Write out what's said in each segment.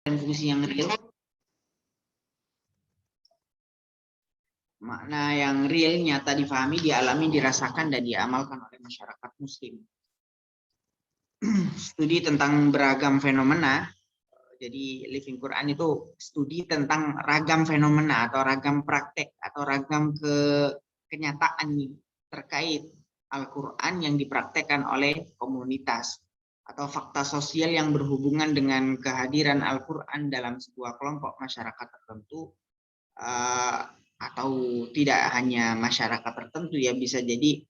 dan fungsi yang real. Makna yang real, nyata, difahami, dialami, dirasakan, dan diamalkan oleh masyarakat muslim. Studi tentang beragam fenomena. Jadi Living Quran itu studi tentang ragam fenomena atau ragam praktek atau ragam kenyataan terkait Al-Quran yang dipraktekkan oleh komunitas atau fakta sosial yang berhubungan dengan kehadiran Al-Quran dalam sebuah kelompok masyarakat tertentu, atau tidak hanya masyarakat tertentu, ya bisa jadi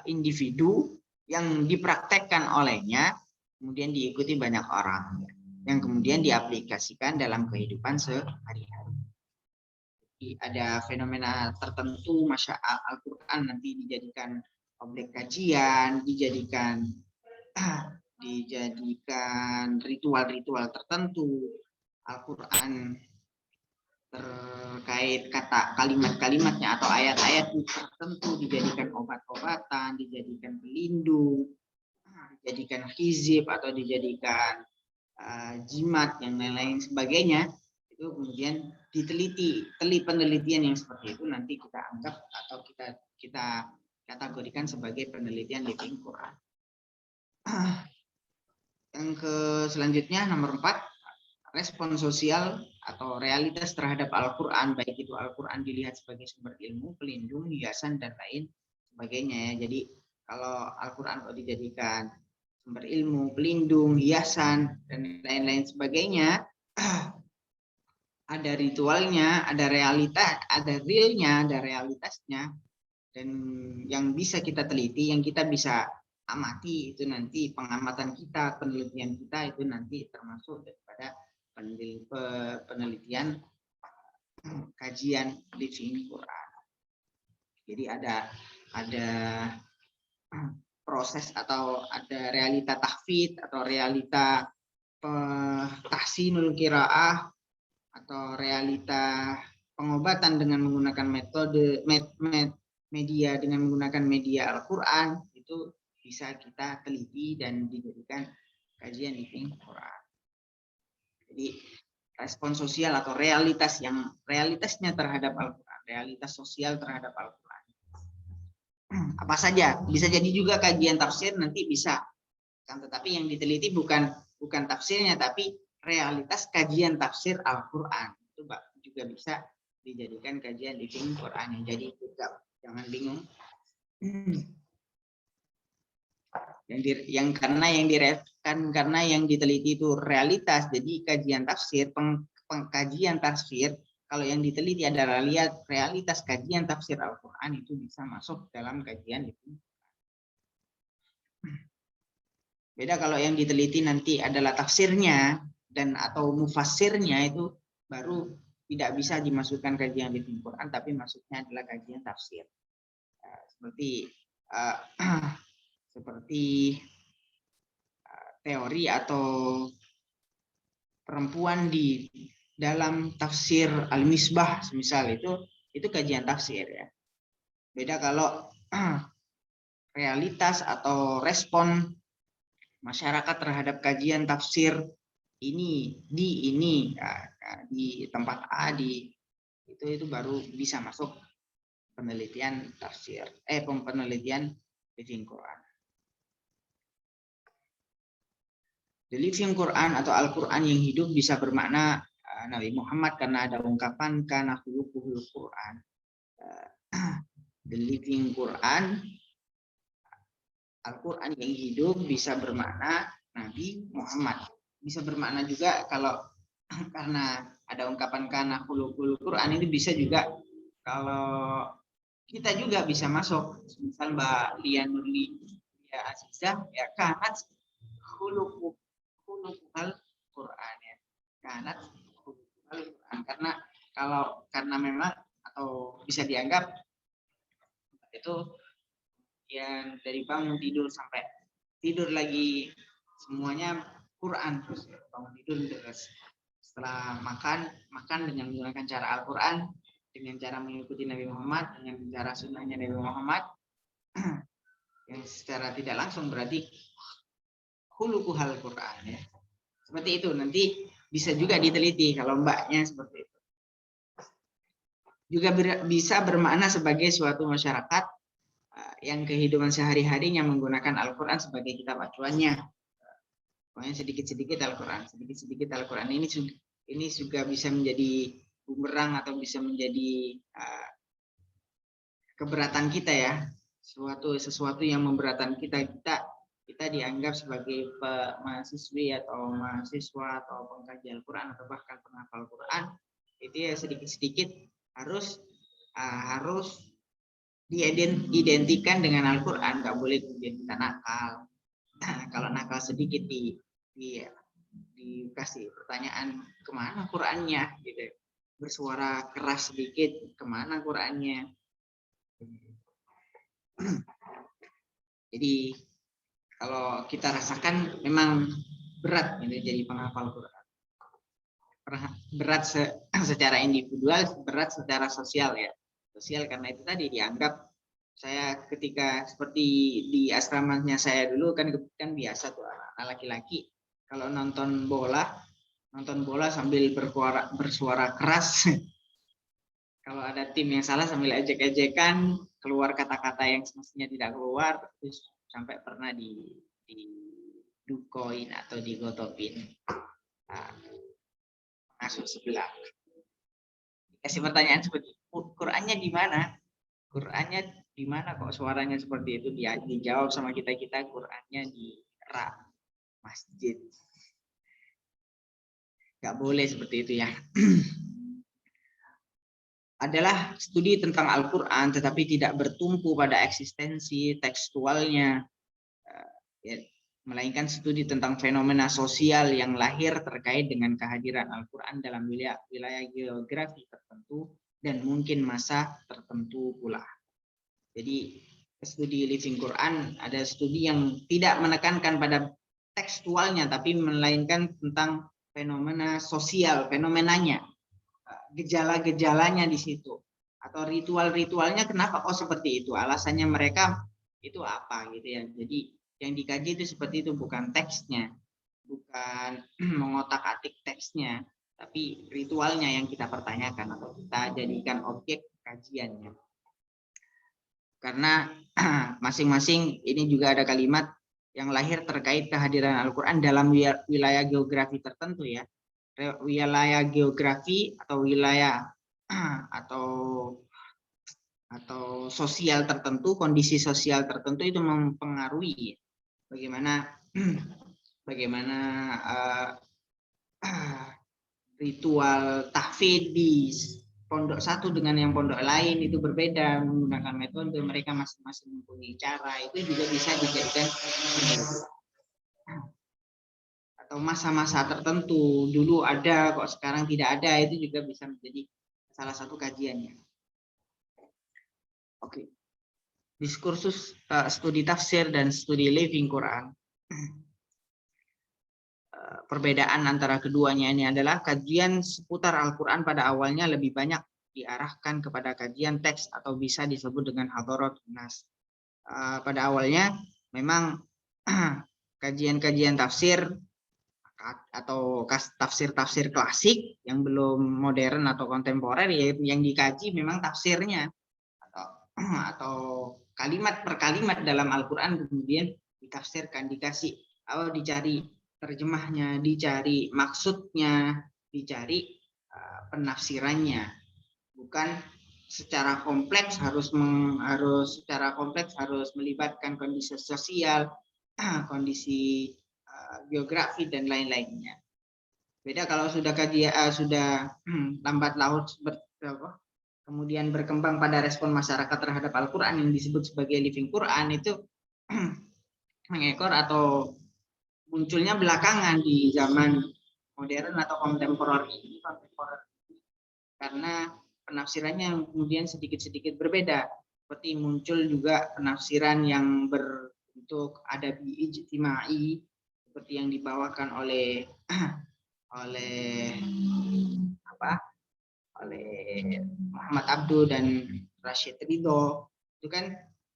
individu yang dipraktekkan olehnya kemudian diikuti banyak orang yang kemudian diaplikasikan dalam kehidupan sehari-hari. Ada fenomena tertentu Al-Quran nanti dijadikan objek kajian, dijadikan ritual-ritual tertentu. Al-Quran terkait kalimat-kalimatnya atau ayat-ayat tertentu dijadikan obat-obatan, dijadikan pelindung, dijadikan hizib atau dijadikan jimat yang lain-lain sebagainya. Itu kemudian penelitian yang seperti itu nanti kita anggap atau kita kategorikan sebagai penelitian Living Quran. Yang selanjutnya nomor 4, respon sosial atau realitas terhadap Al-Quran, baik itu Al-Quran dilihat sebagai sumber ilmu, pelindung, hiasan, dan lain sebagainya. Ya. Jadi kalau Al-Quran dijadikan sumber ilmu, pelindung, hiasan, dan lain-lain sebagainya, ada ritualnya, ada realita, ada realnya, ada realitasnya, dan yang bisa kita teliti, yang kita bisa amati, itu nanti pengamatan kita, penelitian kita itu nanti termasuk daripada penelitian kajian Living Quran. Jadi ada proses atau ada realita tahfidz atau realita tahsinul qiraah atau realita pengobatan dengan menggunakan metode media dengan menggunakan media Al-Quran, itu bisa kita teliti dan dijadikan kajian Living Quran. Jadi respon sosial atau realitasnya terhadap Al-Quran, realitas sosial terhadap Al-Quran. Apa saja, bisa jadi juga kajian tafsir nanti bisa, kan, tetapi yang diteliti bukan tafsirnya, tapi realitas kajian tafsir Al-Quran. Itu juga bisa dijadikan kajian Living Quran. Jadi jangan bingung. Karena yang diteliti itu realitas, jadi kajian tafsir, pengkajian tafsir, kalau yang diteliti adalah realitas kajian tafsir Al-Quran, itu bisa masuk dalam kajian itu. Beda kalau yang diteliti nanti adalah tafsirnya dan atau mufassirnya, itu baru tidak bisa dimasukkan kajian Living Quran, tapi masuknya adalah kajian tafsir. Seperti teori atau perempuan di dalam tafsir Al-Misbah semisal, itu kajian tafsir, ya. Beda kalau realitas atau respon masyarakat terhadap kajian tafsir ini di tempat A itu baru bisa masuk penelitian tafsir penelitian Living Quran. The Living Quran atau Al-Quran yang hidup bisa bermakna Nabi Muhammad, karena ada ungkapan kana khuluquhul Quran. The Living Quran, Al-Quran yang hidup bisa bermakna Nabi Muhammad. Bisa bermakna juga kalau karena ada ungkapan kana khuluquhul Quran, itu bisa juga kalau kita juga bisa masuk. Misal Mbak Lia Nurli ya Azizah, ya kanat khuluquhul Quran, ya. Kanat khuluquhul Quran, karena memang atau bisa dianggap itu yang dari bangun tidur sampai tidur lagi semuanya Quran, terus bangun tidur terus setelah makan dengan menggunakan cara Al-Quran, dengan cara mengikuti Nabi Muhammad, dengan cara sunnahnya Nabi Muhammad, yang secara tidak langsung berarti khuluquhul Quran, ya. Seperti itu nanti bisa juga diteliti kalau mbaknya seperti itu. Juga bisa bermakna sebagai suatu masyarakat yang kehidupan sehari-harinya menggunakan Al-Quran sebagai kitab acuannya. Pokoknya sedikit-sedikit Al-Quran, sedikit-sedikit Al-Quran. Ini juga bisa menjadi bumerang atau bisa menjadi keberatan kita ya. Sesuatu yang memberatkan kita dianggap sebagai mahasiswi atau mahasiswa atau pengkaji Al-Quran atau bahkan penghafal Quran, itu ya sedikit-sedikit harus diidentikan dengan Al-Quran, nggak boleh kemudian kita nakal. Kalau nakal sedikit dikasih pertanyaan kemana Qurannya, gitu. Bersuara keras sedikit, kemana Qurannya? Jadi kalau kita rasakan memang berat ini jadi penghafal Quran. Berat secara individual, berat secara sosial ya. Sosial karena itu tadi dianggap, saya ketika seperti di asramanya saya dulu kan biasa tuh anak laki-laki kalau nonton bola sambil bersuara keras. Kalau ada tim yang salah sambil ejek-ejekan, keluar kata-kata yang semestinya tidak keluar, terus sampai pernah dukoin atau digotopin masuk sebelah. Kasih pertanyaan seperti Qurannya di mana? Qurannya di mana kok suaranya seperti itu? Dijawab sama kita Qurannya di rak masjid. Gak boleh seperti itu ya. Adalah studi tentang Al-Quran tetapi tidak bertumpu pada eksistensi tekstualnya, melainkan studi tentang fenomena sosial yang lahir terkait dengan kehadiran Al-Quran dalam wilayah geografi tertentu dan mungkin masa tertentu pula. Jadi studi Living Quran ada studi yang tidak menekankan pada tekstualnya tapi melainkan tentang fenomena sosial, fenomenanya, gejala-gejalanya di situ atau ritual-ritualnya kenapa kok seperti itu, alasannya mereka itu apa gitu ya. Jadi yang dikaji itu seperti itu, bukan teksnya, bukan mengotak-atik teksnya, tapi ritualnya yang kita pertanyakan atau kita jadikan objek kajiannya. Karena masing-masing ini juga ada kalimat yang lahir terkait kehadiran Al-Quran dalam wilayah geografi tertentu ya. Wilayah geografi atau wilayah atau sosial tertentu, kondisi sosial tertentu itu mempengaruhi bagaimana ritual tahfidz di pondok satu dengan yang pondok lain itu berbeda, menggunakan metode, mereka masing-masing mempunyai cara, itu juga bisa dijadikan atau masa-masa tertentu dulu ada kok sekarang tidak ada, itu juga bisa menjadi salah satu kajiannya. Oke. Diskursus studi tafsir dan studi Living Quran. Perbedaan antara keduanya ini adalah kajian seputar Al-Quran pada awalnya lebih banyak diarahkan kepada kajian teks atau bisa disebut dengan hadharat nas. Pada awalnya memang kajian-kajian tafsir atau tafsir-tafsir klasik yang belum modern atau kontemporer, yang dikaji memang tafsirnya atau kalimat per kalimat dalam Al-Quran kemudian ditafsirkan, dicari terjemahnya, dicari maksudnya, dicari penafsirannya, bukan secara kompleks harus melibatkan kondisi sosial, kondisi geografi dan lain-lainnya. Beda kalau sudah sudah lambat laut kemudian berkembang pada respon masyarakat terhadap Al-Quran yang disebut sebagai Living Quran, itu mengekor atau munculnya belakangan di zaman modern atau kontemporer ini, karena penafsirannya kemudian sedikit-sedikit berbeda. Seperti muncul juga penafsiran yang berbentuk adabi ijtimai seperti yang dibawakan oleh Muhammad Abduh dan Rashid Ridho. Itu kan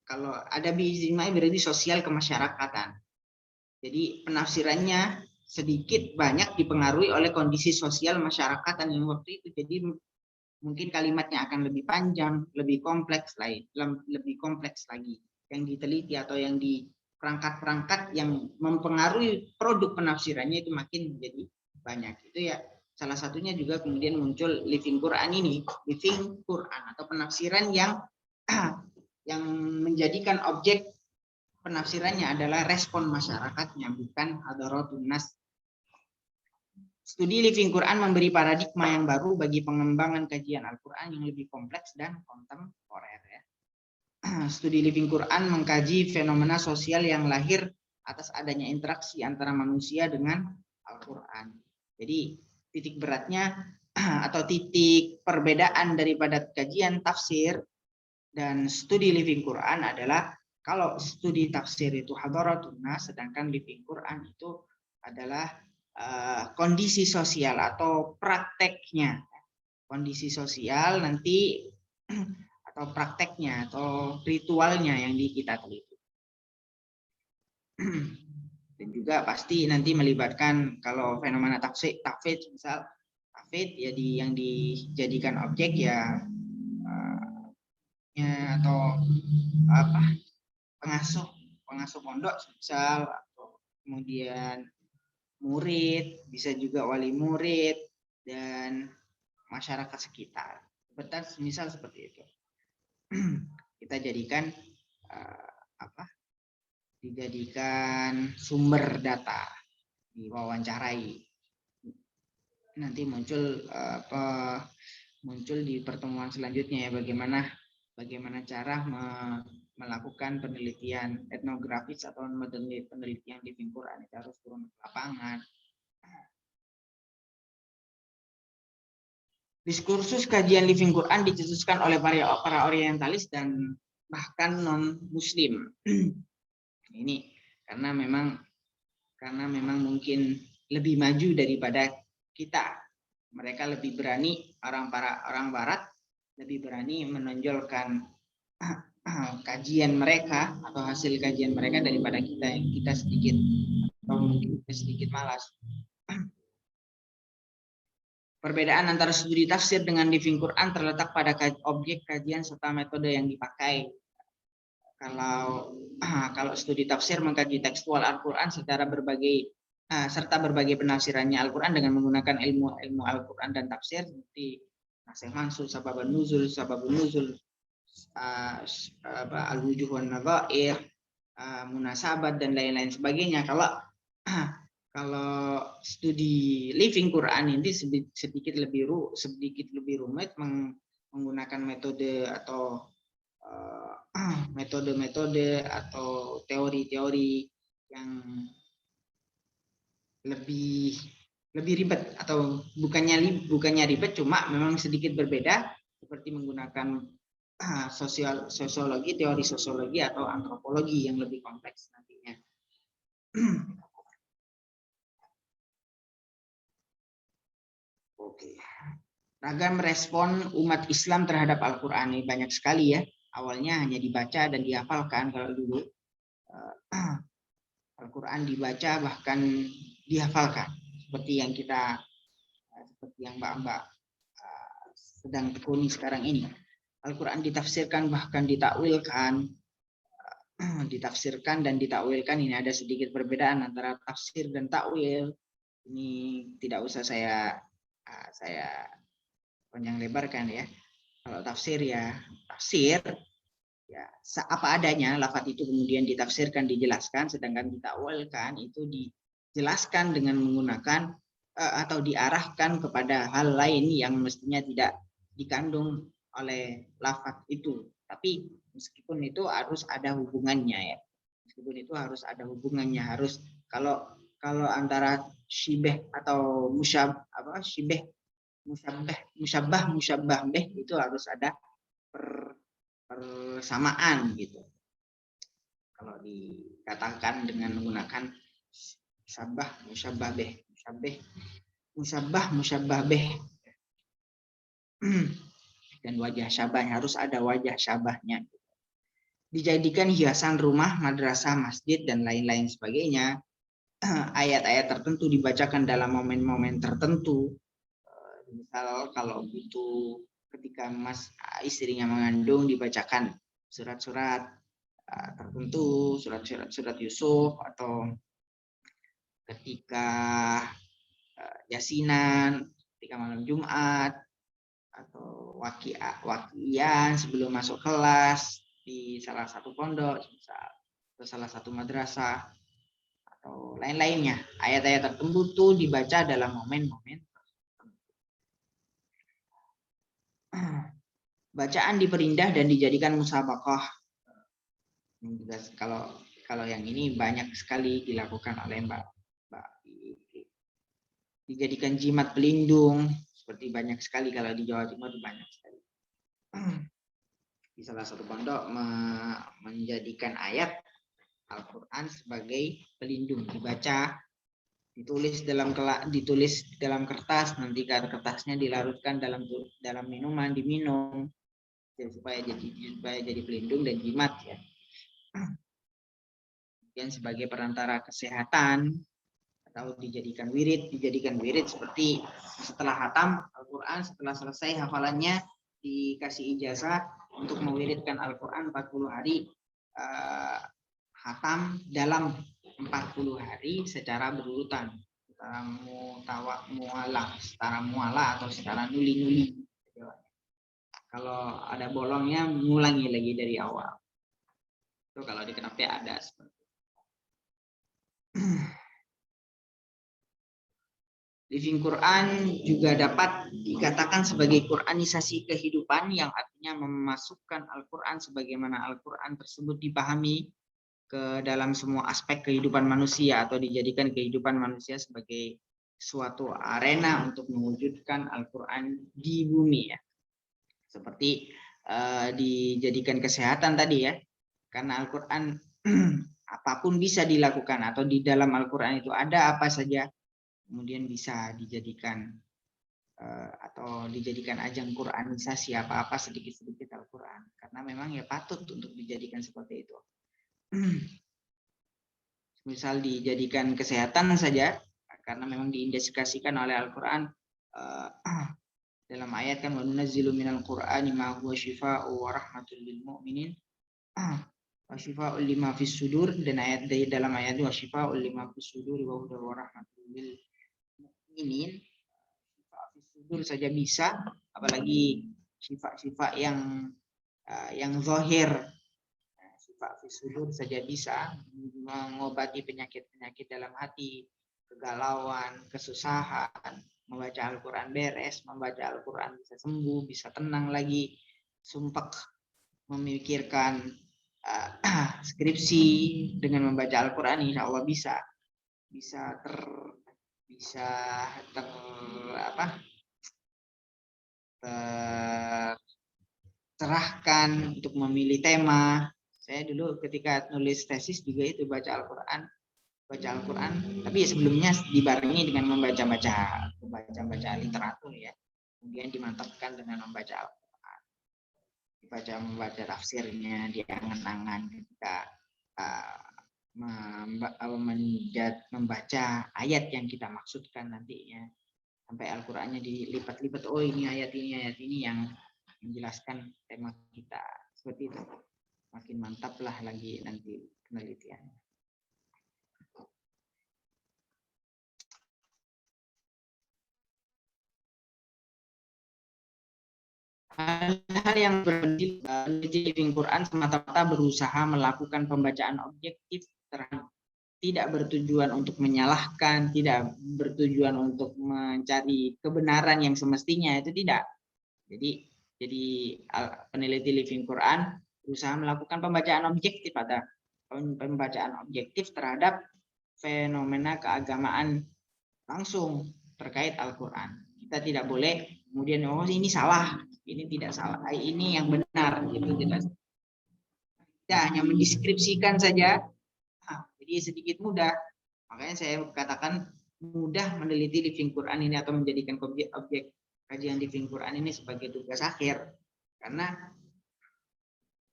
kalau adabi ijtimai berarti sosial kemasyarakatan. Jadi penafsirannya sedikit banyak dipengaruhi oleh kondisi sosial masyarakat yang waktu itu. Jadi mungkin kalimatnya akan lebih panjang, lebih kompleks lagi yang diteliti atau yang di perangkat-perangkat yang mempengaruhi produk penafsirannya itu makin menjadi banyak. Itu ya salah satunya juga kemudian muncul Living Quran ini, Living Quran atau penafsiran yang menjadikan objek penafsirannya adalah respon masyarakatnya, bukan hadaratun nas. Studi Living Quran memberi paradigma yang baru bagi pengembangan kajian Al-Quran yang lebih kompleks dan kontemporer. Ya. Studi Living Quran mengkaji fenomena sosial yang lahir atas adanya interaksi antara manusia dengan Al-Quran. Jadi titik beratnya atau titik perbedaan daripada kajian tafsir dan studi Living Quran adalah kalau studi tafsir itu hadaratun nas, sedangkan Living Quran itu adalah kondisi sosial atau prakteknya, kondisi sosial nanti atau prakteknya atau ritualnya yang kita teliti. Dan juga pasti nanti melibatkan kalau fenomena tafsir misal tafsir ya yang dijadikan objek ya atau pengasuh pondok misal, atau kemudian murid, bisa juga wali murid dan masyarakat sekitar. Misal seperti itu. Kita jadikan dijadikan sumber data, diwawancarai. Nanti muncul di pertemuan selanjutnya ya bagaimana cara melakukan penelitian etnografis atau penelitian di Living Quran. Itu harus turun ke lapangan. Diskursus kajian Living Quran dicetuskan oleh para orientalis dan bahkan non-muslim. Ini karena memang mungkin lebih maju daripada kita. Mereka lebih berani, orang barat lebih berani menonjolkan kajian mereka atau hasil kajian mereka daripada kita yang kita sedikit atau mungkin sedikit malas. Perbedaan antara studi tafsir dengan Living Quran terletak pada objek kajian serta metode yang dipakai. Kalau studi tafsir mengkaji tekstual Al-Quran serta berbagai penafsirannya Al-Quran dengan menggunakan ilmu Al-Quran dan tafsir seperti nasih mansukh, sababun nuzul, al-wujuh wan nadhair, munasabat dan lain-lain sebagainya. Kalau studi Living Quran ini sedikit lebih rumit, menggunakan metode atau metode-metode atau teori-teori yang lebih ribet, atau bukannya ribet, cuma memang sedikit berbeda, seperti menggunakan sosiologi, teori sosiologi atau antropologi yang lebih kompleks nantinya. Oke. Ragam respon umat Islam terhadap Al-Quran ini banyak sekali ya. Awalnya hanya dibaca dan dihafalkan kalau dulu. Al-Quran dibaca bahkan dihafalkan. Seperti yang Mbak sedang tekuni sekarang ini. Al-Quran ditafsirkan bahkan ditakwilkan. Ditafsirkan dan ditakwilkan, ini ada sedikit perbedaan antara tafsir dan takwil. Ini tidak usah saya panjang lebarkan ya. Kalau tafsir ya apa adanya, lafaz itu kemudian ditafsirkan, dijelaskan, sedangkan ditakwilkan itu dijelaskan dengan menggunakan atau diarahkan kepada hal lain yang mestinya tidak dikandung oleh lafaz itu. Tapi meskipun itu harus ada hubungannya ya. Harus kalau antara syibah atau musyabbah bih itu harus ada persamaan gitu. Kalau dikatakan dengan menggunakan musyabbah bih dan wajah syabahnya harus ada wajah syabahnya. Dijadikan hiasan rumah, madrasah, masjid dan lain-lain sebagainya. ayat-ayat tertentu dibacakan dalam momen-momen tertentu. Misal kalau butuh ketika istrinya mengandung dibacakan surat-surat tertentu, surat Yusuf, atau ketika yasinan, ketika malam Jumat, atau wakian sebelum masuk kelas di salah satu pondok, atau salah satu madrasah, atau lain-lainnya. Ayat-ayat tertentu itu dibaca dalam momen-momen. Bacaan diperindah dan dijadikan musabaqah. Kalau yang ini banyak sekali dilakukan oleh Mbak. Dijadikan jimat pelindung, seperti banyak sekali kalau di Jawa Timur banyak sekali. Di salah satu pondok menjadikan ayat Al-Quran sebagai pelindung, dibaca, ditulis dalam kertas, nanti kertasnya dilarutkan dalam minuman, diminum, supaya jadi pelindung dan jimat ya. Kemudian sebagai perantara kesehatan, atau dijadikan wirid seperti setelah hatam Al-Quran, setelah selesai hafalannya dikasih ijazah untuk mewiridkan Al-Quran 40 hari, hatam dalam 40 hari secara berurutan, secara mualah atau secara nuli-nuli. Kalau ada bolongnya ngulangi lagi dari awal. Itu kalau di Kenape ada seperti itu. Living Quran juga dapat dikatakan sebagai Quranisasi kehidupan, yang artinya memasukkan Al-Quran sebagaimana Al-Quran tersebut dipahami ke dalam semua aspek kehidupan manusia, atau dijadikan kehidupan manusia sebagai suatu arena untuk mewujudkan Al-Quran di bumi ya. Seperti dijadikan kesehatan tadi ya, karena Al-Quran apapun bisa dilakukan, atau di dalam Al-Quran itu ada apa saja, kemudian bisa dijadikan atau dijadikan ajang Quranisasi apa-apa sedikit-sedikit Al-Quran, karena memang ya patut untuk dijadikan seperti itu. Misal dijadikan kesehatan saja, karena memang diindikasikan oleh Al-Quran dalam ayat kan, wa nunazzilu minal Qur'ani ma huwa syifaa'u wa rahmatul lil mu'minin wa syifaa'ul lima fis sudur, dan ayat dari dalam ayat wa syifaa'ul lima fis sudur wa hudan wa rahmatul lil mu'minin. Syifa' fis sudur saja bisa, apalagi syifa' yang zahir. Syifa' fis sudur saja bisa mengobati penyakit-penyakit dalam hati, kegalauan, kesusahan. Membaca Al-Quran beres, membaca Al-Quran bisa sembuh, bisa tenang lagi, sumpek memikirkan skripsi dengan membaca Al-Quran, insya Allah bisa tercerahkan untuk memilih tema. Saya dulu ketika nulis tesis juga itu baca Al-Quran, tapi sebelumnya dibarengi dengan membaca literatur ya, kemudian dimantapkan dengan membaca Al-Quran, membaca tafsirnya, diangan-angan ketika membaca ayat yang kita maksudkan nantinya, sampai Al-Qurannya dilipat-lipat, oh ini ayat ini yang menjelaskan tema kita, seperti itu. Makin mantaplah lagi nanti penelitiannya. Hal-hal yang peneliti Living Quran semata-mata berusaha melakukan pembacaan objektif terhadap, tidak bertujuan untuk menyalahkan, tidak bertujuan untuk mencari kebenaran yang semestinya, itu tidak. Jadi peneliti Living Quran berusaha melakukan pembacaan objektif terhadap fenomena keagamaan langsung terkait Al-Quran. Kita tidak boleh kemudian ini salah, ini tidak salah, ini yang benar, gitu tidak. Kita hanya mendeskripsikan saja. Jadi sedikit mudah. Makanya saya katakan mudah meneliti Living Quran ini, atau menjadikan objek kajian Living Quran ini sebagai tugas akhir. Karena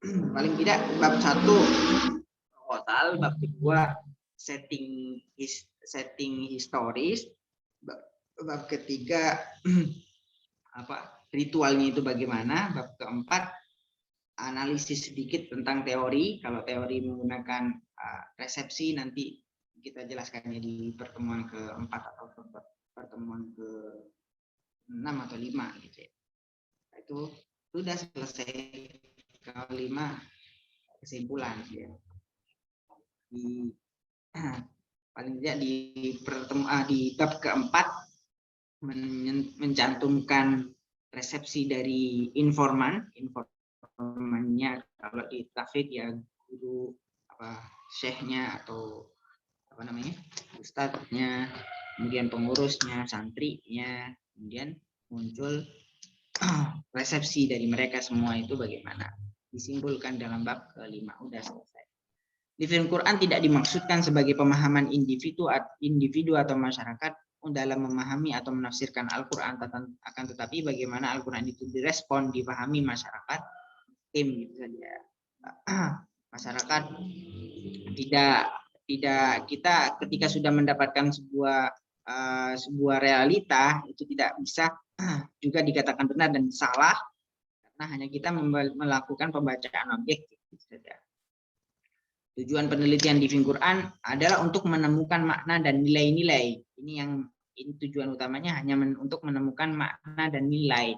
paling tidak bab 1 total, bab kedua setting historis. Bab ketiga ritualnya itu bagaimana. Bab keempat analisis sedikit tentang teori. Kalau teori menggunakan resepsi nanti kita jelaskannya di pertemuan keempat atau pertemuan ke-6 atau 5 gitu ya. Itu sudah selesai. Kalau 5 kesimpulan ya. Paling tidak di bab keempat mencantumkan resepsi dari informannya. Kalau di tafid ya guru syekhnya atau ustadznya, kemudian pengurusnya, santrinya, kemudian muncul resepsi dari mereka semua itu bagaimana disimpulkan dalam bab ke-5. Udah selesai. Di film Quran tidak dimaksudkan sebagai pemahaman individu atau masyarakat dalam memahami atau menafsirkan Al-Quran, akan tetapi bagaimana Al-Quran itu direspon, dipahami masyarakat, tim gitu saja. Masyarakat tidak kita ketika sudah mendapatkan sebuah realita itu tidak bisa juga dikatakan benar dan salah karena hanya kita melakukan pembacaan objektif saja. Tujuan penelitian di film Quran adalah untuk menemukan makna dan nilai-nilai. Ini tujuan utamanya hanya untuk menemukan makna dan nilai,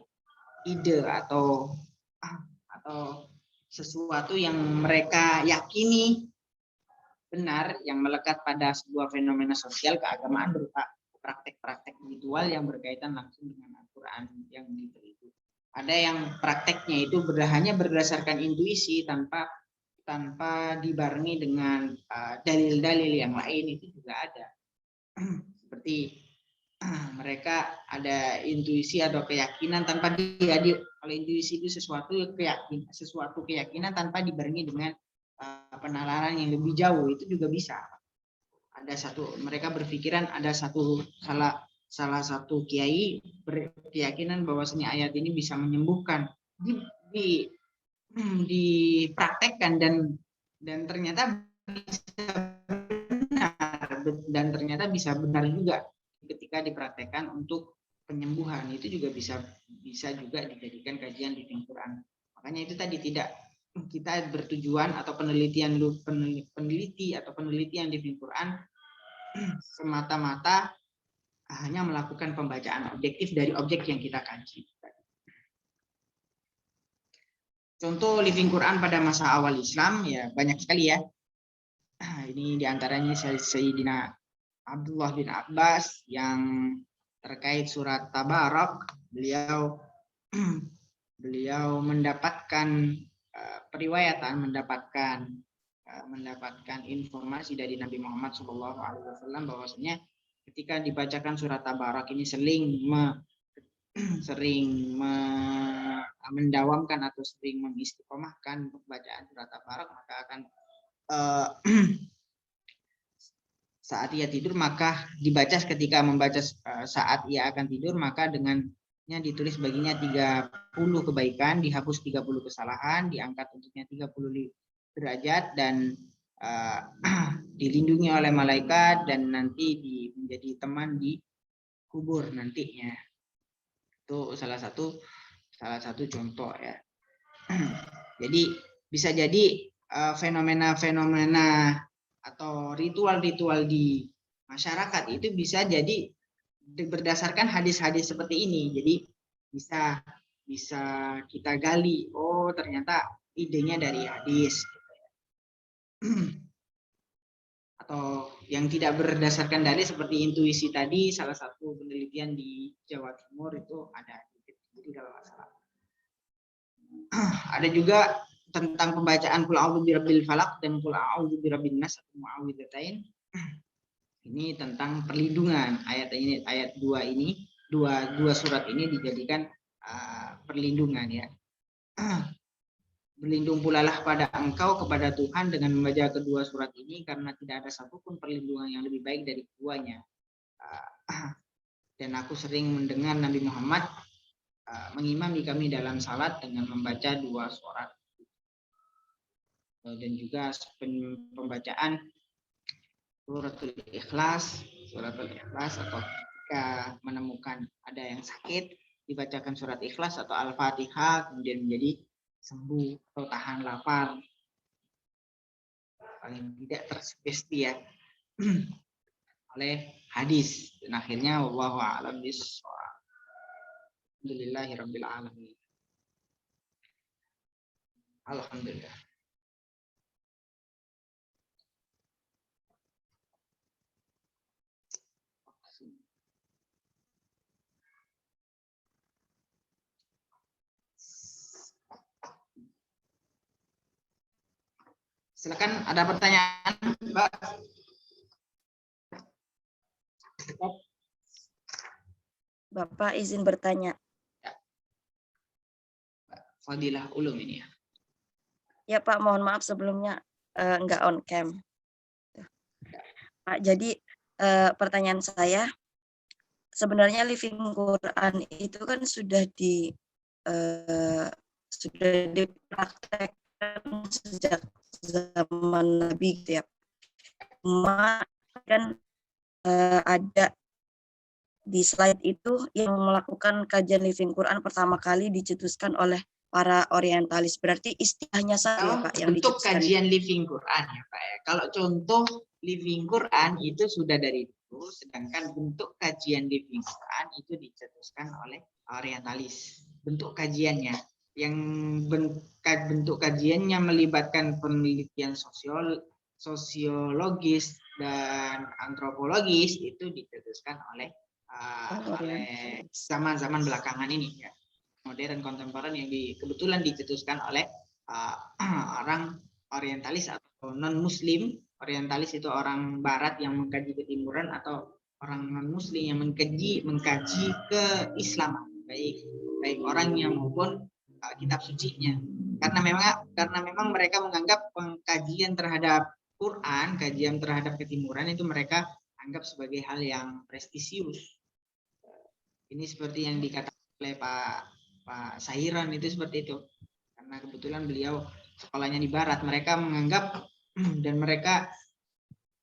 ide atau sesuatu yang mereka yakini benar, yang melekat pada sebuah fenomena sosial keagamaan berupa praktek-praktek ritual yang berkaitan langsung dengan Al-Quran yang diteliti. Ada yang prakteknya itu hanya berdasarkan intuisi tanpa dibarengi dengan dalil-dalil yang lain, itu juga ada. Seperti mereka ada intuisi atau keyakinan tanpa kalau intuisi itu sesuatu keyakinan tanpa dibarengi dengan penalaran yang lebih jauh, itu juga bisa. Mereka berpikiran ada salah satu kiai berkeyakinan bahwasanya ayat ini bisa menyembuhkan, dipraktekkan dan ternyata bisa benar juga ketika dipraktekkan untuk penyembuhan. Itu juga bisa juga dijadikan kajian di Quran. Makanya itu tadi tidak kita bertujuan atau penelitian di Quran semata-mata hanya melakukan pembacaan objektif dari objek yang kita kaji. Contoh living Quran pada masa awal Islam ya banyak sekali ya. Ini diantaranya Sayyidina Abdullah bin Abbas yang terkait surat Tabarak, beliau mendapatkan periwayatan, mendapatkan informasi dari Nabi Muhammad SAW bahwasanya ketika dibacakan surat Tabarak ini sering mendawamkan atau sering mengistiqomahkan bacaan surat Tabarak, maka akan saat ia tidur maka dibaca ketika membaca saat ia akan tidur, maka dengannya ditulis baginya 30 kebaikan, dihapus 30 kesalahan, diangkat untuknya 30 derajat dan dilindungi oleh malaikat dan nanti menjadi teman di kubur nantinya. Itu salah satu contoh ya. Jadi bisa jadi fenomena-fenomena atau ritual-ritual di masyarakat itu bisa jadi berdasarkan hadis-hadis seperti ini. Jadi bisa kita gali, oh ternyata idenya dari hadis. Atau yang tidak berdasarkan dalil seperti intuisi tadi, salah satu penelitian di Jawa Timur itu ada. Jadi kalau masalah. Ada juga tentang pembacaan Qul a'udzu birabbil falaq dan Qul a'udzu birabbin nas atau muawwidzatain. Ini tentang perlindungan. Ayat 2 ini, dua surat ini dijadikan perlindungan ya. Berlindung pulalah pada engkau kepada Tuhan dengan membaca kedua surat ini karena tidak ada satupun perlindungan yang lebih baik dari keduanya. Dan aku sering mendengar Nabi Muhammad mengimami kami dalam salat dengan membaca 2 surat. Dan juga pembacaan suratul Ikhlas, atau ketika menemukan ada yang sakit dibacakan surat Ikhlas atau Al-Fatihah kemudian menjadi sembuh atau tahan lapar, paling tidak tersugesti ya oleh hadis, dan akhirnya wallahu a'lam bishawab. Alhamdulillahirabbil alamin. Alhamdulillah. Silakan, ada pertanyaan, Mbak? Bapak izin bertanya. Fadilah Ulum ini ya. Ya Pak, mohon maaf sebelumnya enggak on cam. Pak, jadi pertanyaan saya, sebenarnya Living Quran itu kan sudah dipraktekkan sejak zaman Nabi gitu ya. Cuma kan ada di slide itu yang melakukan kajian Living Quran pertama kali dicetuskan oleh para orientalis. Berarti istilahnya saja Pak yang bentuk dicetuskan. Kajian Living Quran ya Pak ya. Kalau contoh Living Quran itu sudah dari dulu, sedangkan bentuk kajian Living Quran itu dicetuskan oleh orientalis. Bentuk kajiannya yang bentuk kajiannya melibatkan penelitian sosiologis dan antropologis itu dicetuskan oleh zaman-zaman belakangan ini ya, modern kontemporer yang kebetulan dicetuskan oleh orang orientalis atau non muslim. Orientalis itu orang barat yang mengkaji ketimuran, atau orang non muslim yang mengkaji keislaman, baik orangnya maupun kitab sucinya, karena memang mereka menganggap pengkajian terhadap Quran, kajian terhadap ketimuran itu mereka anggap sebagai hal yang prestisius. Ini seperti yang dikatakan oleh Pak Sahiran itu seperti itu. Karena kebetulan beliau sekolahnya di barat, mereka menganggap dan mereka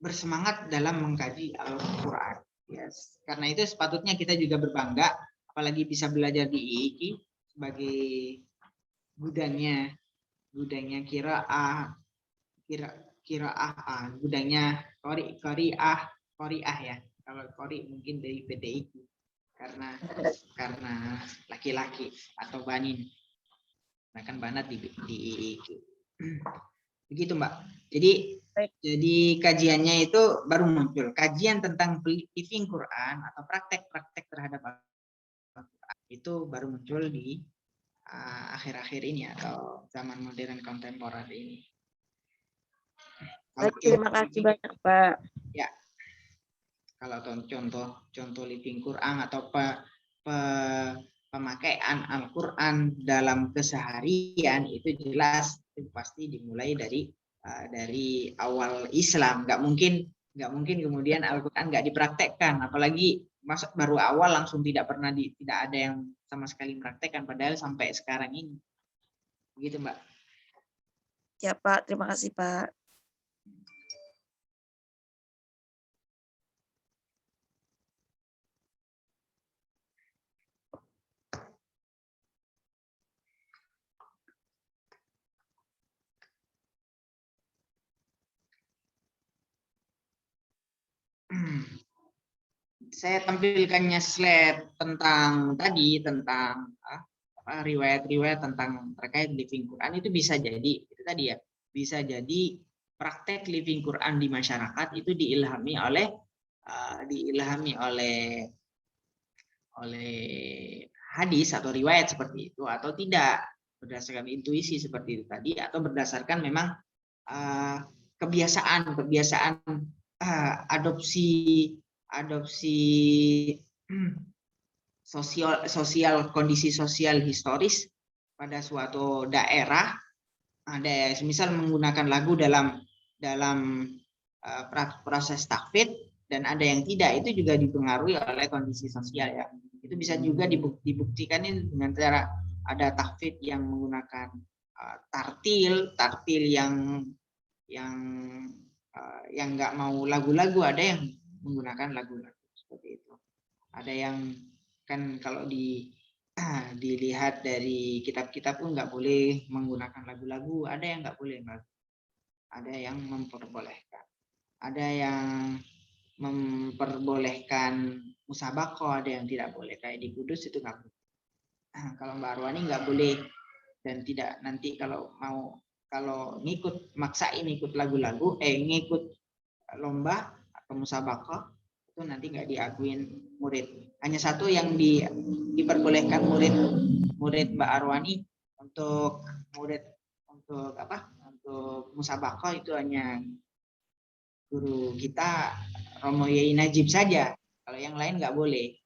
bersemangat dalam mengkaji Al-Quran. Yes. Karena itu sepatutnya kita juga berbangga, apalagi bisa belajar di IIKI sebagai gudangnya kiraah, gudangnya Qoriah ya. Kalau Qori mungkin dari PT IIKI. Karena laki-laki atau banin, bahkan banat di begitu Mbak. Jadi kajiannya itu baru muncul, kajian tentang living Quran atau praktek-praktek terhadap Al-Quran itu baru muncul di akhir-akhir ini atau zaman modern kontemporer ini. Terima kasih banyak Pak. Ya. Kalau contoh living Quran atau pemakaian Al-Quran dalam keseharian itu jelas itu pasti dimulai dari awal Islam. Nggak mungkin kemudian Al-Quran nggak dipraktekkan, apalagi masuk baru awal langsung tidak ada yang sama sekali mempraktekkan, padahal sampai sekarang ini. Begitu Mbak. Ya Pak, terima kasih Pak. Saya tampilkannya slide tentang riwayat-riwayat tentang terkait living Quran itu bisa jadi itu tadi ya, bisa jadi praktek living Quran di masyarakat itu diilhami oleh hadis atau riwayat seperti itu, atau tidak berdasarkan intuisi seperti itu tadi, atau berdasarkan memang kebiasaan adopsi sosial kondisi sosial historis pada suatu daerah. Ada misal menggunakan lagu dalam proses tahfidz, dan ada yang tidak, itu juga dipengaruhi oleh kondisi sosial ya. Itu bisa juga dibuktikan dengan cara ada tahfidz yang menggunakan tartil yang yang nggak mau lagu-lagu, ada yang menggunakan lagu-lagu seperti itu. Ada yang kan kalau dilihat dari kitab-kitab pun nggak boleh menggunakan lagu-lagu, ada yang nggak boleh, ada yang memperbolehkan, ada yang memperbolehkan musabaqah, ada yang tidak boleh, kayak di Kudus itu nggak boleh. Kalau Mbak Arwani nggak boleh, dan tidak nanti kalau maksain ikut lagu-lagu, ngikut lomba atau musabaqah, itu nanti nggak diakuin murid. Hanya satu yang diperbolehkan murid Mbak Arwani untuk musabaqah itu hanya guru kita Romo Yai Najib saja. Kalau yang lain nggak boleh.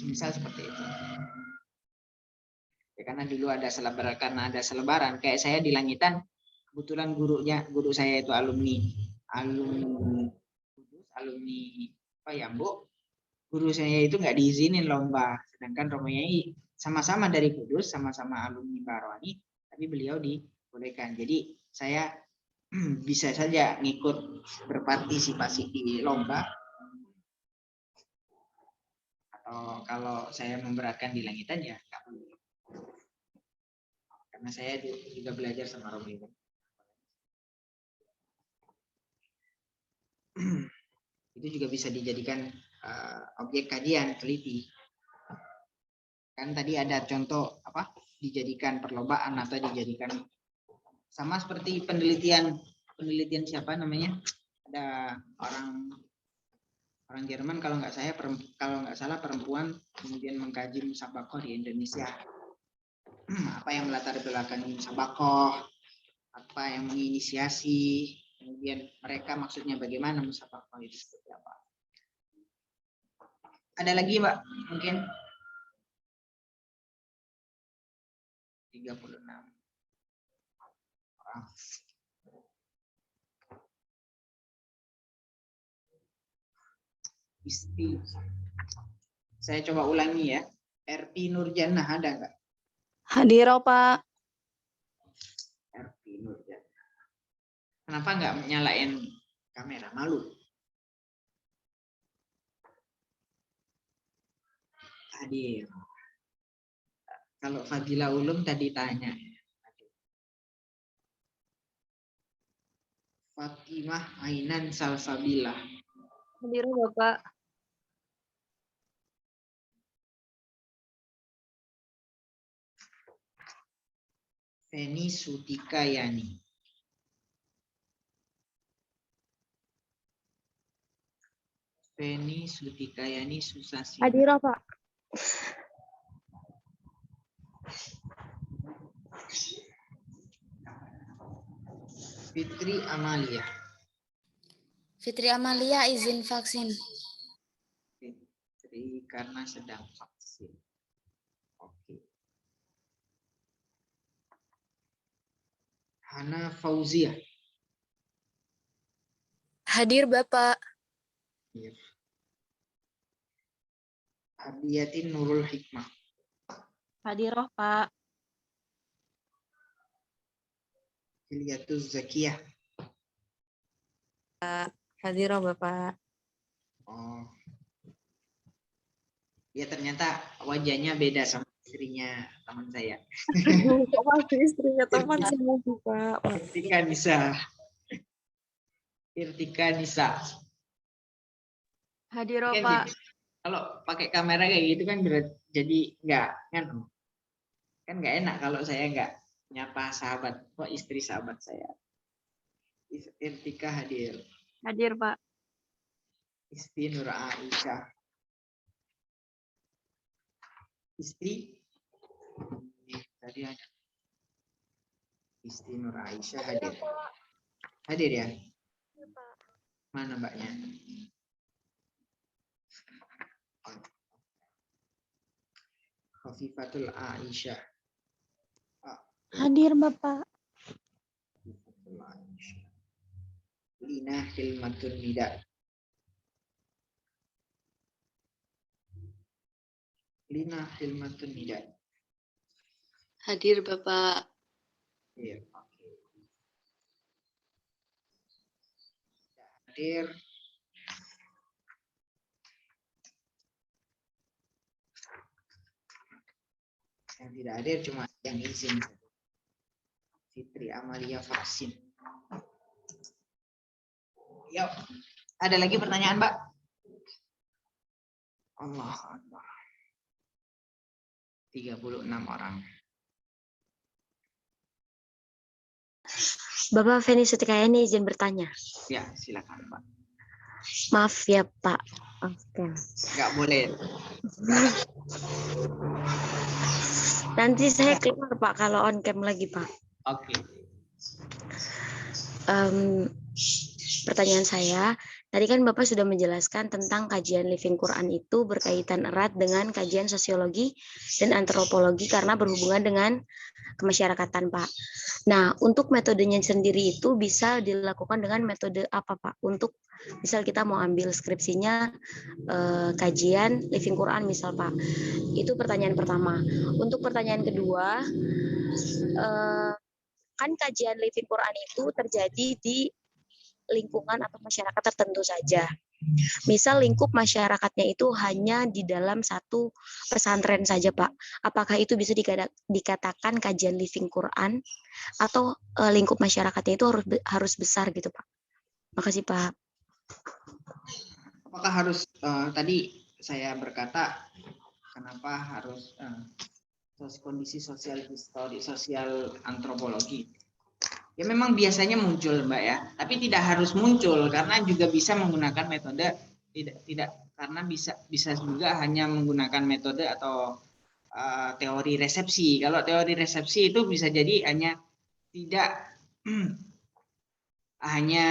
Misal seperti itu. Ya, karena dulu ada selebaran. Kayak saya di Langitan, kebetulan guru saya itu alumni Yambo. Guru saya itu nggak diizinin lomba. Sedangkan Romo Yai sama-sama dari Kudus, sama-sama alumni Barwani, tapi beliau dibolehkan. Jadi saya bisa saja ngikut berpartisipasi di lomba, atau kalau saya memberatkan di Langitan ya nggak boleh. Karena saya juga belajar sama Romo. Itu juga bisa dijadikan objek kajian teliti. Kan tadi ada contoh dijadikan perlombaan atau dijadikan sama seperti penelitian siapa namanya, ada orang Jerman kalau nggak salah perempuan kemudian mengkaji musabaqah di Indonesia. Apa yang melatar belakangi musabaqah, apa yang menginisiasi, kemudian mereka maksudnya bagaimana musabaqah itu seperti apa. Ada lagi Mbak mungkin 36 orang. Isti. Saya coba ulangi ya. RP Nurjannah ada nggak? Hadir, Pak. RP Nurjannah. Kenapa nggak nyalain kamera? Malu? Hadir. Kalau Fadila Ulum tadi tanya. Fatimah Ainan Salsabila. Hadir, Bapak. Feni Sutikayani. Feni Sutikayani Susasi. Hadir, Pak. Fitri Amalia. Fitri Amalia izin vaksin. Fitri karena sedang vaksin. Oke. Hana Fauzia. Hadir, Bapak. Abiyatin Nurul Hikmah. Hadir, Pak. Hilyatus Zakiyah. Hadir, Bapak. Oh. Ya ternyata wajahnya beda sama istrinya teman saya. Kok masih istrinya teman sama Bapak? Irtika Nisa. Hadir, Kan Pak. kalau pakai kamera kayak gitu kan jadi nggak kan nggak enak kalau saya nggak nyapa sahabat, istri sahabat saya. Irtika hadir. Hadir, Pak. Isti Nur Aisyah. Isti tadi ada. Isti Nur Aisyah hadir. Hadir ya? Mana mbaknya? Khafifatul Aisyah. Hadir, Bapak. Khafifatul Aisyah. Lina Hilmatun Nida. Lina Hilmatun Nida. Hadir, Bapak. Iya, oke. hadir. Yang tidak hadir cuma yang izin. Fitri Amalia vaksin. Yuk, ada lagi pertanyaan, Mbak? Allah Akbar. 36 orang. Bapak Feni Sutikayani izin bertanya. Ya, silakan, Mbak. Maaf ya, Pak. Oke. Nggak boleh. Nanti saya keluar, Pak, kalau on cam lagi, Pak. Oke. Pertanyaan saya, tadi kan Bapak sudah menjelaskan tentang kajian Living Quran itu berkaitan erat dengan kajian sosiologi dan antropologi karena berhubungan dengan kemasyarakatan, Pak. Nah, untuk metodenya sendiri itu bisa dilakukan dengan metode apa, Pak? Untuk misal kita mau ambil skripsinya kajian Living Quran misal, Pak. Itu pertanyaan pertama. Untuk pertanyaan kedua, kan kajian Living Quran itu terjadi di lingkungan atau masyarakat tertentu saja. Misal lingkup masyarakatnya itu hanya di dalam satu pesantren saja, Pak. Apakah itu bisa dikatakan kajian Living Quran atau lingkup masyarakatnya itu harus besar gitu, Pak? Makasih, Pak. Apakah harus tadi saya berkata kenapa harus kondisi sosial histori, sosial antropologi? Ya memang biasanya muncul, Mbak ya, tapi tidak harus muncul karena juga bisa menggunakan metode tidak karena bisa juga hanya menggunakan metode atau teori resepsi. Kalau teori resepsi itu bisa jadi hanya tidak hanya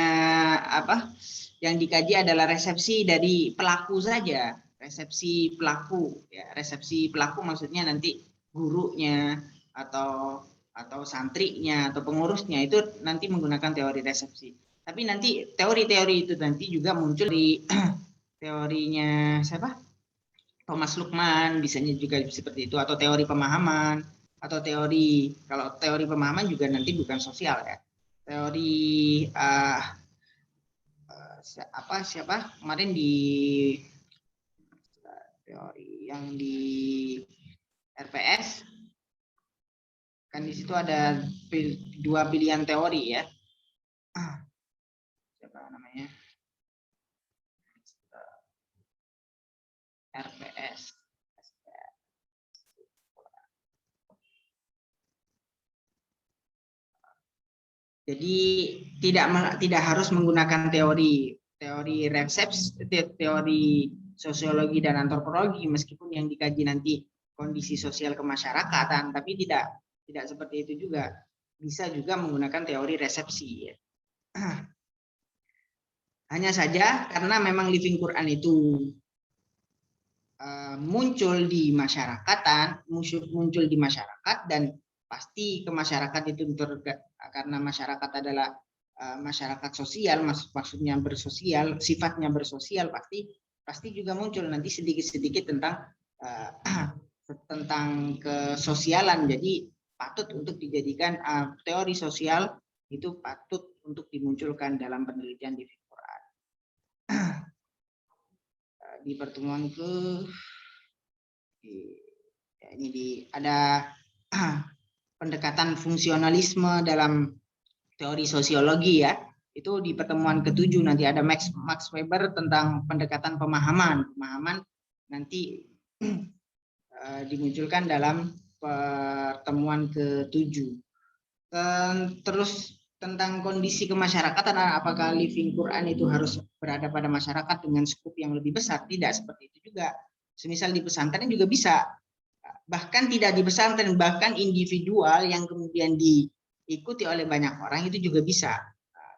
apa yang dikaji adalah resepsi dari pelaku saja, resepsi pelaku ya, resepsi pelaku maksudnya nanti gurunya atau santrinya atau pengurusnya itu nanti menggunakan teori resepsi. Tapi nanti teori-teori itu nanti juga muncul di teorinya siapa? Thomas Lukman, bisanya juga seperti itu, atau teori pemahaman, atau teori, kalau teori pemahaman juga nanti bukan sosial ya. Teori siapa kemarin di teori yang di RPS kan di situ ada dua pilihan teori ya. Siapa namanya? RPS. Jadi tidak harus menggunakan teori resepsi, teori sosiologi dan antropologi meskipun yang dikaji nanti kondisi sosial kemasyarakatan, tapi tidak seperti itu juga. Bisa juga menggunakan teori resepsi. Hanya saja karena memang Living Quran itu muncul di masyarakat dan pasti ke masyarakat itu karena masyarakat adalah masyarakat sosial, maksudnya bersosial, sifatnya bersosial, pasti juga muncul nanti sedikit-sedikit tentang kesosialan. Jadi patut untuk dijadikan teori sosial itu patut untuk dimunculkan dalam penelitian di Quran. Di pertemuan ada pendekatan fungsionalisme dalam teori sosiologi ya. Itu di pertemuan ke-7 nanti ada Max Weber tentang pendekatan pemahaman nanti dimunculkan dalam pertemuan ke-7. Terus tentang kondisi kemasyarakatan, apakah Living Quran itu harus berada pada masyarakat dengan skup yang lebih besar? Tidak seperti itu juga. Semisal di pesantren juga bisa. Bahkan tidak di pesantren, bahkan individual yang kemudian diikuti oleh banyak orang itu juga bisa.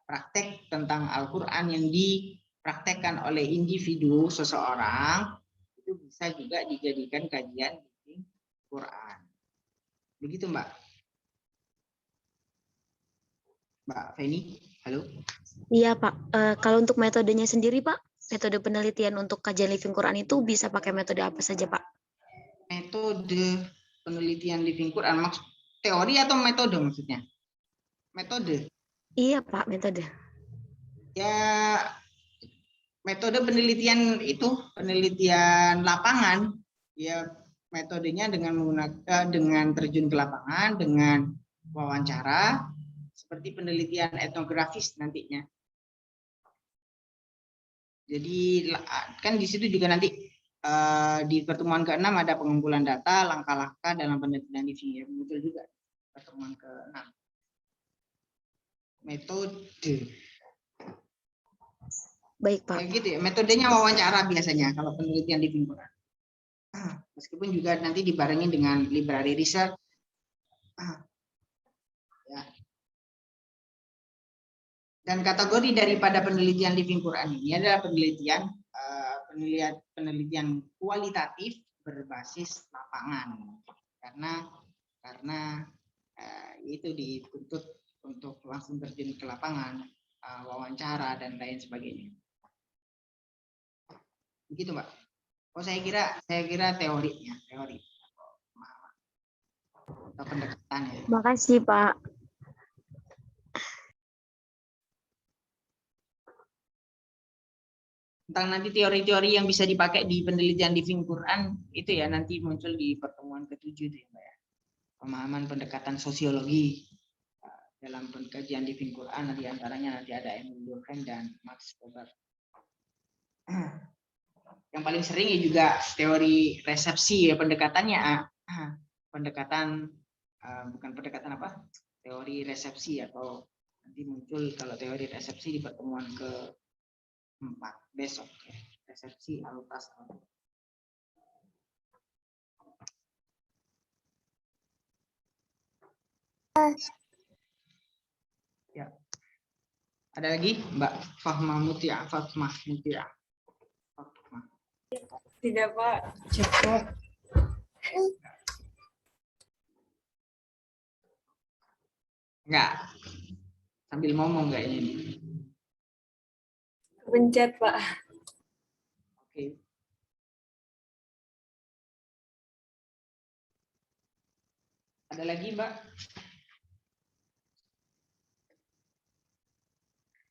Praktek tentang Al-Quran yang dipraktekkan oleh individu seseorang itu bisa juga dijadikan kajian Living Quran. Begitu, Mbak. Mbak Feni, halo. Iya, Pak. Kalau untuk metodenya sendiri, Pak, metode penelitian untuk kajian Living Quran itu bisa pakai metode apa saja, Pak? Metode penelitian Living Quran, teori atau metode maksudnya? Metode. Iya, Pak, metode. Ya, metode penelitian itu, penelitian lapangan, ya metodenya dengan menggunakan dengan terjun ke lapangan, dengan wawancara, seperti penelitian etnografis nantinya. Jadi kan di situ juga nanti di pertemuan ke-6 ada pengumpulan data, langkah-langkah dalam penelitian living, ya betul juga pertemuan ke-6. Metode. Baik, Pak. Kayak gitu ya, metodenya wawancara biasanya kalau penelitian living Quran. Meskipun juga nanti dibarengi dengan library research. Ya. Dan kategori daripada penelitian living Quran ini adalah penelitian kualitatif berbasis lapangan. Karena itu dituntut untuk langsung terjun ke lapangan, wawancara dan lain sebagainya. Begitu, Mbak. Oh, saya kira teori atau pendekatan ya. Makasih, Pak. Tentang nanti teori-teori yang bisa dipakai di penelitian living Quran itu ya nanti muncul di pertemuan ke-7 itu ya, Mbak ya. Pemahaman pendekatan sosiologi dalam pengkajian living Quran, di antaranya nanti ada Emil Durkheim dan Max Weber. Yang paling sering ya juga teori resepsi ya, pendekatannya pendekatan bukan pendekatan apa, teori resepsi, atau nanti muncul kalau teori resepsi di pertemuan ke-4 besok ya, resepsi alutas. Ya, ada lagi Mbak Fahma Mutia, Fatmah Mutia. Tidak, Pak. Cukup. Enggak, sambil ngomong kayaknya ini. Pencet, Pak. Oke. Ada lagi, Mbak?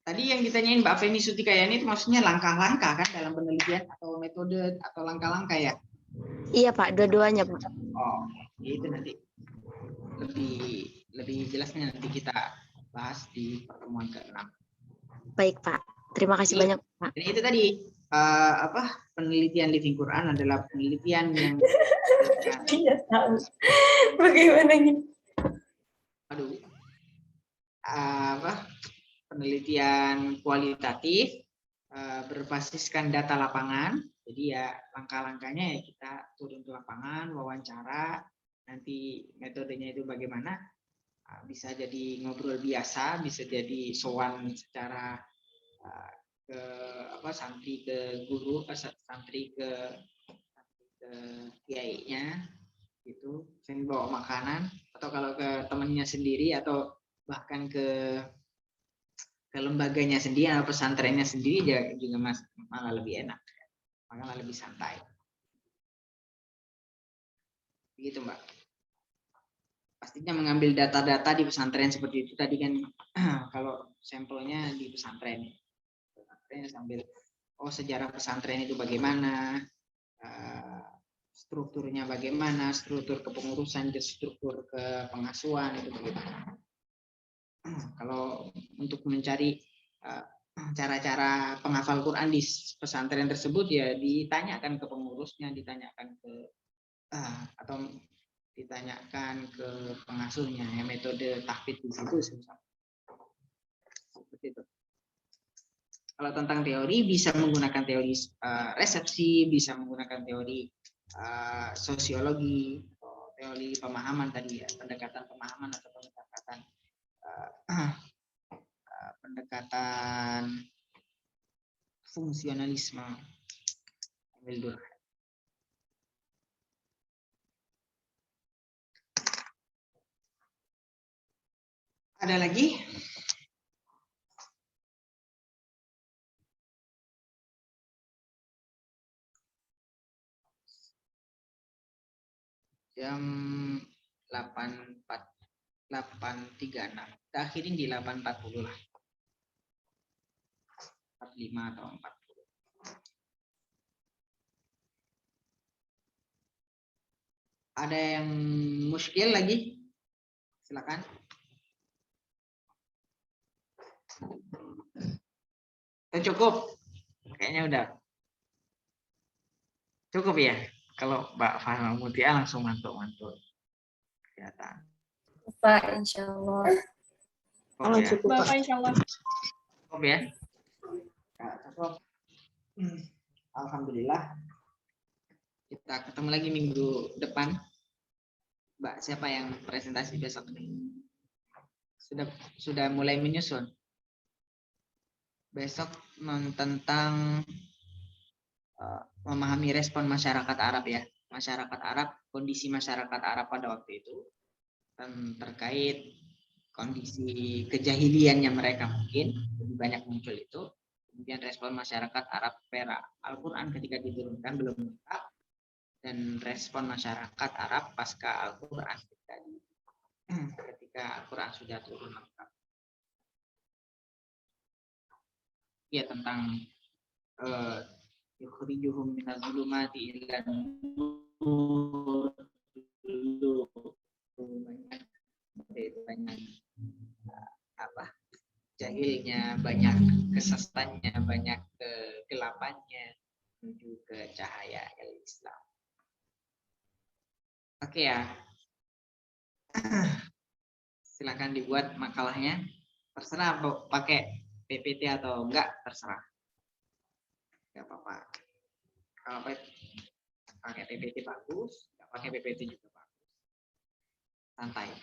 Tadi yang ditanyain Mbak Feni Sutikayani itu maksudnya langkah-langkah kan dalam penelitian atau metode atau langkah-langkah ya? Iya, Pak. Dua-duanya, Pak. Oh, itu nanti lebih jelasnya nanti kita bahas di pertemuan ke-6. Baik, Pak. Terima kasih banyak, Pak. Jadi itu tadi penelitian living Quran adalah penelitian yang Tidak tahu. Bagaimana ini? Penelitian kualitatif berbasiskan data lapangan. Jadi ya langkah-langkahnya ya kita turun ke lapangan, wawancara, nanti metodenya itu bagaimana, bisa jadi ngobrol biasa, bisa jadi sowan secara ke santri ke guru, santri ke kiainya gitu, saya bawa makanan, atau kalau ke temannya sendiri atau bahkan ke lembaganya sendiri atau pesantrennya sendiri juga malah lebih enak, malah lebih santai. Begitu, Mbak. Pastinya mengambil data-data di pesantren seperti itu tadi kan, kalau sampelnya di pesantren sambil sejarah pesantren itu bagaimana, strukturnya bagaimana, struktur kepengurusan, struktur kepengasuhan itu bagaimana. Kalau untuk mencari cara-cara penghafal Quran di pesantren tersebut ya ditanyakan ke pengurusnya, ditanyakan ke atau ditanyakan ke pengasuhnya ya, metode tahfidz di situ seperti itu. Kalau tentang teori bisa menggunakan teori resepsi, bisa menggunakan teori sosiologi, atau teori pemahaman tadi ya, pendekatan pemahaman atau pendekatan fungsionalisme. Ada lagi? Jam 8.36. Kita akhirin di 8.40 lah. 45 atau 40. Ada yang muskil lagi? Silakan. Cukup? Kayaknya udah. Cukup ya? Kalau Mbak Fahma Mutia langsung mantul-mantul. Kelihatan. Pak, insya Allah. Cukup ya? Cukup, Bapak, insya Allah. Cukup ya? Ya, cukup. Alhamdulillah. Kita ketemu lagi minggu depan. Mbak, siapa yang presentasi besok nih? Sudah mulai menyusun. Besok tentang memahami respon masyarakat Arab ya. Masyarakat Arab, kondisi masyarakat Arab pada waktu itu dan terkait kondisi kejahiliannya mereka mungkin lebih banyak muncul itu. Kemudian respon masyarakat Arab pada Al-Quran ketika diturunkan belum lengkap, dan respon masyarakat Arab pasca Al-Quran ketika Al-Quran sudah turun lengkap. Ya, tentang yukhrijuhum minadh dhulumati ila nur, banyak jahilnya, banyak kesesatannya, banyak kegelapannya menuju ke cahaya Islam. Oke ya. Silakan dibuat makalahnya. Terserah pakai PPT atau enggak, terserah. Enggak apa-apa. Kalau pakai PPT bagus, enggak pakai PPT juga bagus. Santai.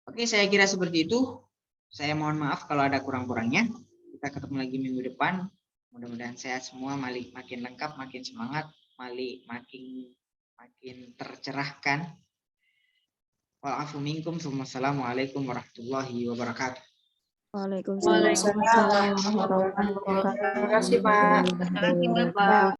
Oke, saya kira seperti itu. Saya mohon maaf kalau ada kurang-kurangnya. Kita ketemu lagi minggu depan. Mudah-mudahan sehat semua, makin lengkap, makin semangat, makin tercerahkan. Wa'afu minkum. Wassalamualaikum warahmatullahi wabarakatuh. Waalaikumsalam warahmatullahi wabarakatuh. Terima kasih, Pak. Terima kasih, Bapak.